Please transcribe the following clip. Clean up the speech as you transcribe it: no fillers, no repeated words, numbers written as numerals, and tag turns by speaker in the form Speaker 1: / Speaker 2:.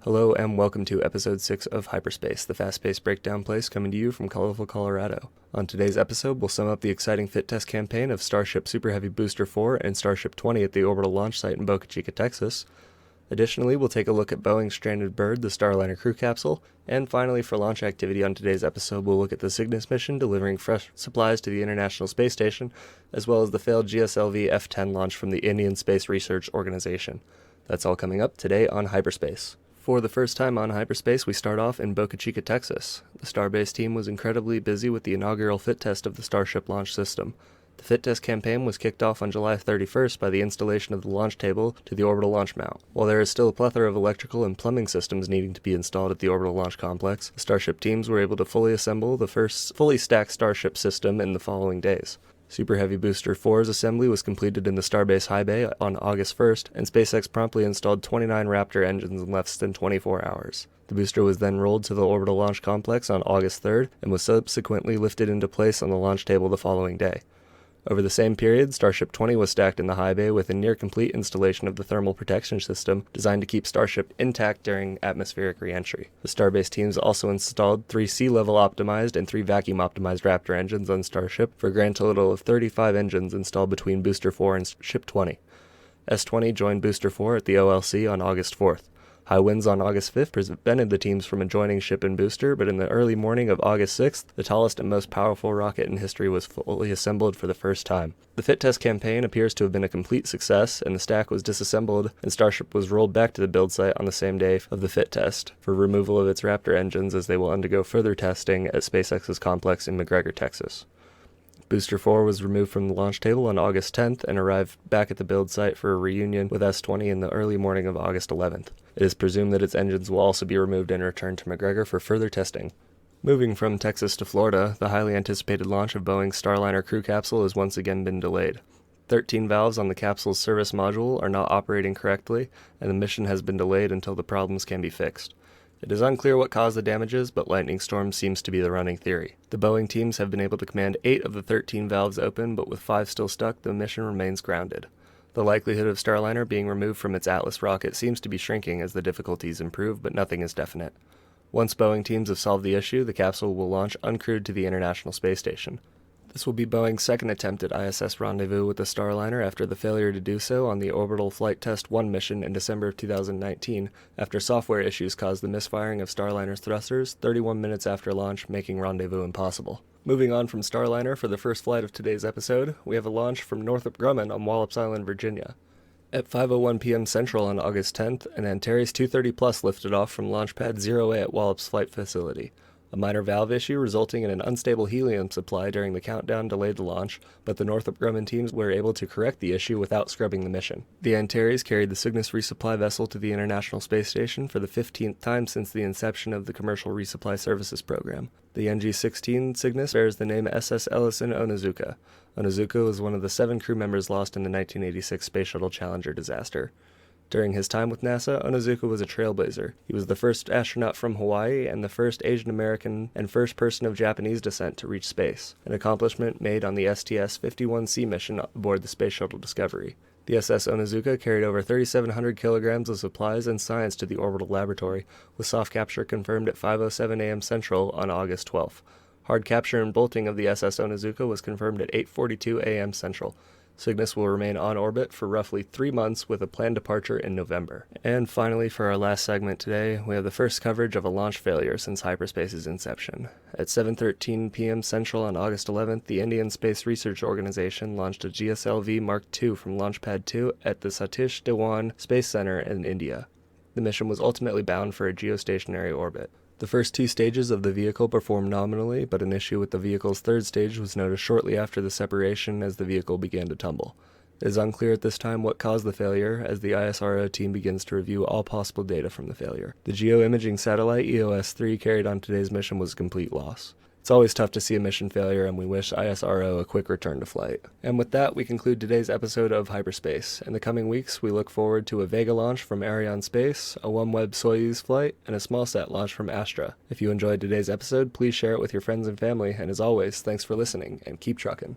Speaker 1: Hello and welcome to episode 6 of HyperSpace, the fast-paced breakdown place coming to you from colorful Colorado. On today's episode, we'll sum up the exciting fit test campaign of Starship Superheavy Booster 4 and Starship 20 at the orbital launch site in Boca Chica, Texas. Additionally, we'll take a look at Boeing's stranded bird, the Starliner crew capsule, and finally, for launch activity on today's episode, we'll look at the Cygnus mission delivering fresh supplies to the International Space Station, as well as the failed GSLV F-10 launch from the Indian Space Research Organization. That's all coming up today on HyperSpace. For the first time on HyperSpace, we start off in Boca Chica, Texas. The Starbase team was incredibly busy with the inaugural fit test of the Starship launch system. The fit test campaign was kicked off on July 31st by the installation of the launch table to the orbital launch mount. While there is still a plethora of electrical and plumbing systems needing to be installed at the orbital launch complex, the Starship teams were able to fully assemble the first fully stacked Starship system in the following days. Super Heavy Booster 4's assembly was completed in the Starbase high bay on August 1st, and SpaceX promptly installed 29 Raptor engines in less than 24 hours. The booster was then rolled to the orbital launch complex on August 3rd, and was subsequently lifted into place on the launch table the following day. Over the same period, Starship 20 was stacked in the high bay with a near-complete installation of the thermal protection system designed to keep Starship intact during atmospheric re-entry. The Starbase teams also installed 3 sea-level optimized and 3 vacuum-optimized Raptor engines on Starship for a grand total of 35 engines installed between Booster 4 and Ship 20. S-20 joined Booster 4 at the OLC on August 4th. High winds on August 5th prevented the teams from joining Ship and Booster, but in the early morning of August 6th, the tallest and most powerful rocket in history was fully assembled for the first time. The fit test campaign appears to have been a complete success, and the stack was disassembled, and Starship was rolled back to the build site on the same day of the fit test for removal of its Raptor engines, as they will undergo further testing at SpaceX's complex in McGregor, Texas. Booster 4 was removed from the launch table on August 10th and arrived back at the build site for a reunion with S-20 in the early morning of August 11th. It is presumed that its engines will also be removed and returned to McGregor for further testing. Moving from Texas to Florida, the highly anticipated launch of Boeing's Starliner crew capsule has once again been delayed. 13 valves on the capsule's service module are not operating correctly, and the mission has been delayed until the problems can be fixed. It is unclear what caused the damages, but lightning storm seems to be the running theory. The Boeing teams have been able to command 8 of the 13 valves open, but with 5 still stuck, the mission remains grounded. The likelihood of Starliner being removed from its Atlas rocket seems to be shrinking as the difficulties improve, but nothing is definite. Once Boeing teams have solved the issue, the capsule will launch uncrewed to the International Space Station. This will be Boeing's second attempt at ISS rendezvous with the Starliner after the failure to do so on the Orbital Flight Test 1 mission in December of 2019, after software issues caused the misfiring of Starliner's thrusters 31 minutes after launch, making rendezvous impossible. Moving on from Starliner for the first flight of today's episode, we have a launch from Northrop Grumman on Wallops Island, Virginia. At 5:01 p.m. Central on August 10th, an Antares 230 Plus lifted off from Launch Pad 0A at Wallops Flight Facility. A minor valve issue resulting in an unstable helium supply during the countdown delayed the launch, but the Northrop Grumman teams were able to correct the issue without scrubbing the mission. The Antares carried the Cygnus resupply vessel to the International Space Station for the 15th time since the inception of the Commercial Resupply Services Program. The NG-16 Cygnus bears the name SS Ellison Onizuka. Onizuka was one of the 7 crew members lost in the 1986 Space Shuttle Challenger disaster. During his time with NASA, Onizuka was a trailblazer. He was the first astronaut from Hawaii and the first Asian American and first person of Japanese descent to reach space, an accomplishment made on the STS-51C mission aboard the Space Shuttle Discovery. The SS Onizuka carried over 3,700 kilograms of supplies and science to the orbital laboratory, with soft capture confirmed at 5:07 a.m. Central on August 12th. Hard capture and bolting of the SS Onizuka was confirmed at 8:42 a.m. Central. Cygnus will remain on orbit for roughly 3 months with a planned departure in November. And finally, for our last segment today, we have the first coverage of a launch failure since HyperSpace's inception. At 7:13 p.m. Central on August 11th, the Indian Space Research Organization launched a GSLV Mark II from Launch Pad 2 at the Satish Dhawan Space Center in India. The mission was ultimately bound for a geostationary orbit. The first 2 stages of the vehicle performed nominally, but an issue with the vehicle's 3rd stage was noticed shortly after the separation as the vehicle began to tumble. It is unclear at this time what caused the failure, as the ISRO team begins to review all possible data from the failure. The geoimaging satellite EOS-3 carried on today's mission was a complete loss. It's always tough to see a mission failure, and we wish ISRO a quick return to flight. And with that, we conclude today's episode of HyperSpace. In the coming weeks, we look forward to a Vega launch from Arianespace, a OneWeb Soyuz flight, and a smallsat launch from Astra. If you enjoyed today's episode, please share it with your friends and family, and as always, thanks for listening, and keep trucking.